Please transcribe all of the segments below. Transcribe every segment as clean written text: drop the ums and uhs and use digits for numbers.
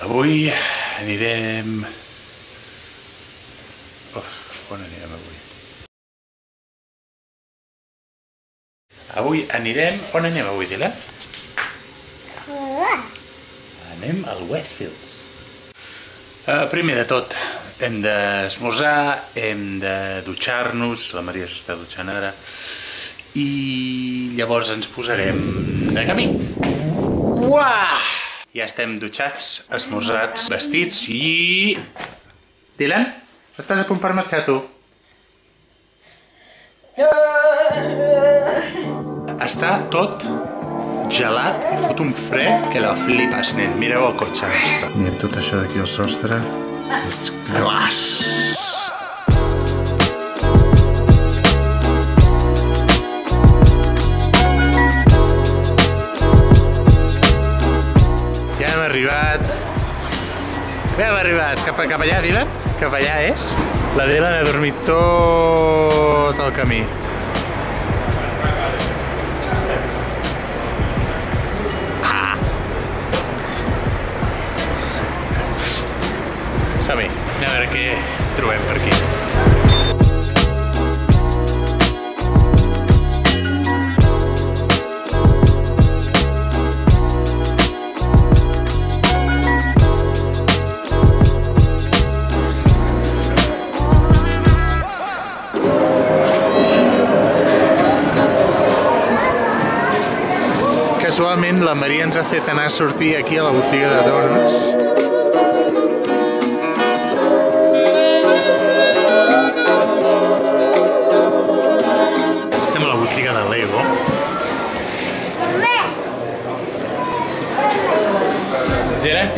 Avui anirem... On anirem avui? On anem avui, Dylan? Anem al Westfields. Primer de tot, hem d'esmorzar, hem de dutxar-nos, la Maria s'està dutxant ara, i llavors ens posarem de camí. Uah! Ja estem dutxats, esmorzats, vestits i... Dylan, estàs a punt per marxar, tu? Està tot gelat i fot un fred que la flipes, nen. Mireu el cotxe nostre. Mira, tot això d'aquí al sostre és glaç. Ja hem arribat. Cap allà, Dylan? Cap allà és? La Dylan ha dormit tot el camí. Som-hi, anem a veure què trobem per aquí. Casualment la Maria ens ha fet anar a sortir aquí a la botiga de donuts. Estem a la botiga de Lego.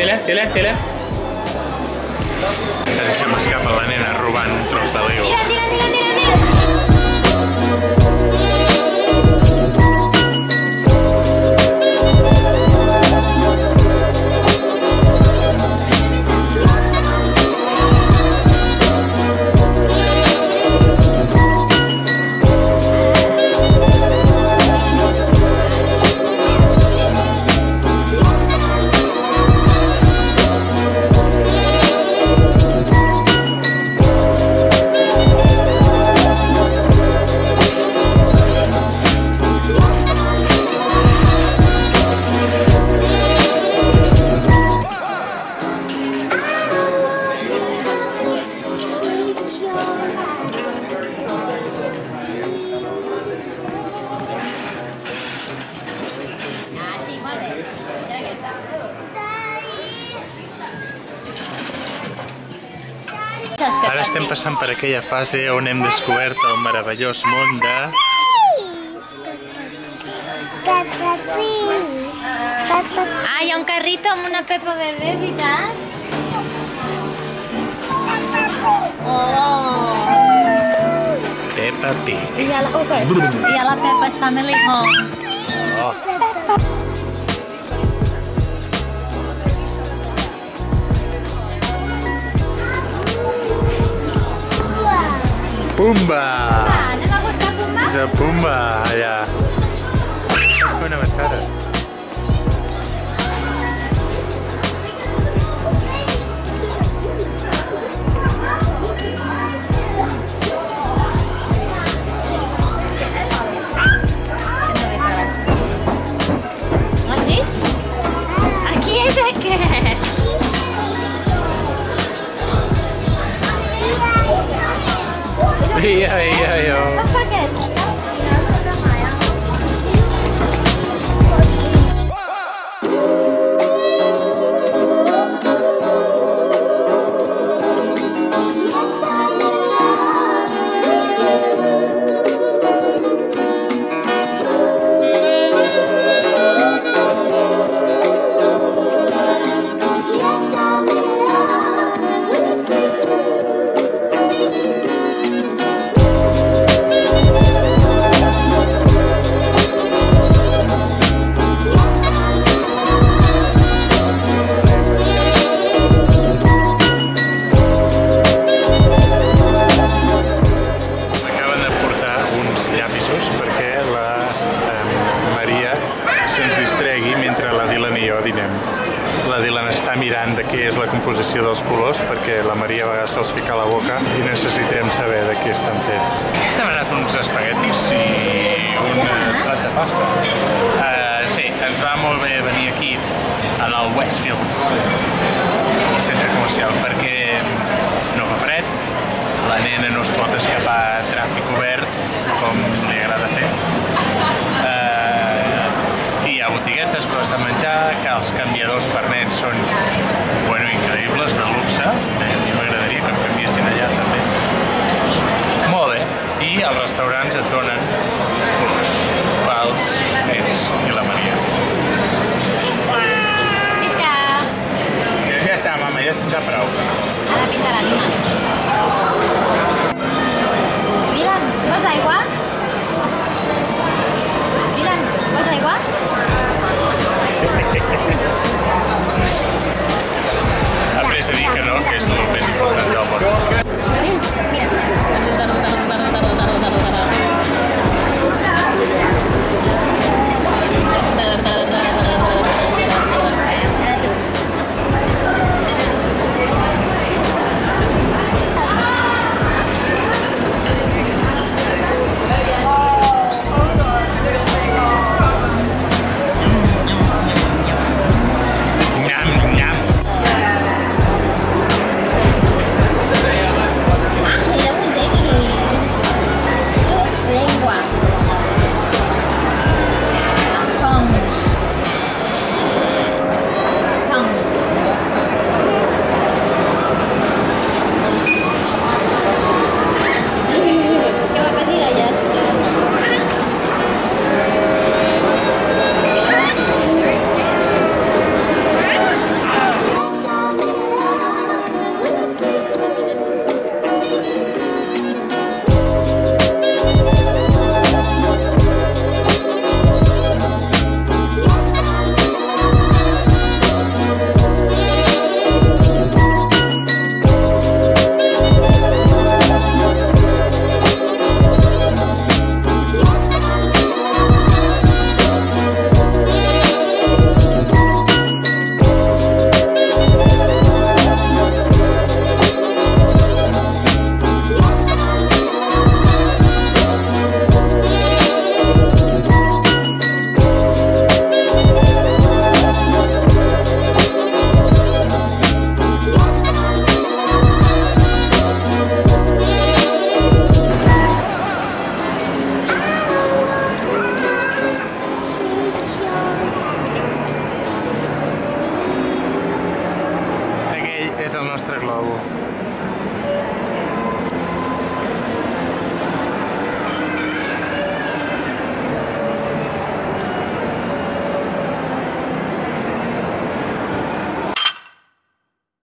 Tira. Quasi se m'escapa la nena robant un tros de Lego. Ara estem passant per aquella fase on hem descobert el meravellós món de... Peppa Pig. Ah, hi ha un carrito amb una Peppa bebè, veritat? Oh! Peppa Pig. I hi ha la Peppa's Family Home. Oh. Pumba! Anem a buscar Pumba? És el Pumba, allà. Una batada. Ah, sí? Aquí és aquest. Mira, jo. Apa aquest? van estar mirant de què és la composició dels colors, perquè la Maria a vegades se'ls fica a la boca i necessitem saber de què estan fets. Hem demanat uns espaguetis i un plat de pasta. Sí, ens va molt bé venir aquí, en el Westfields, centre comercial, perquè no fa fred, la nena no es pot escapar a tràfic obert, com li agrada fer. Hi ha botiguetes, coses de menjar, que els canviadors per nens són, bueno, increïbles, de luxe. A mi m'agradaria que em canviessin allà també. Molt bé. I els restaurants et donen colors pels nens i la Maria. Ja està, mama, ja està prou. A la pinta la nina. Milan, vols aigua? Milan, vols aigua? Après a dir que no, que és el més important del món. És el nostre globo.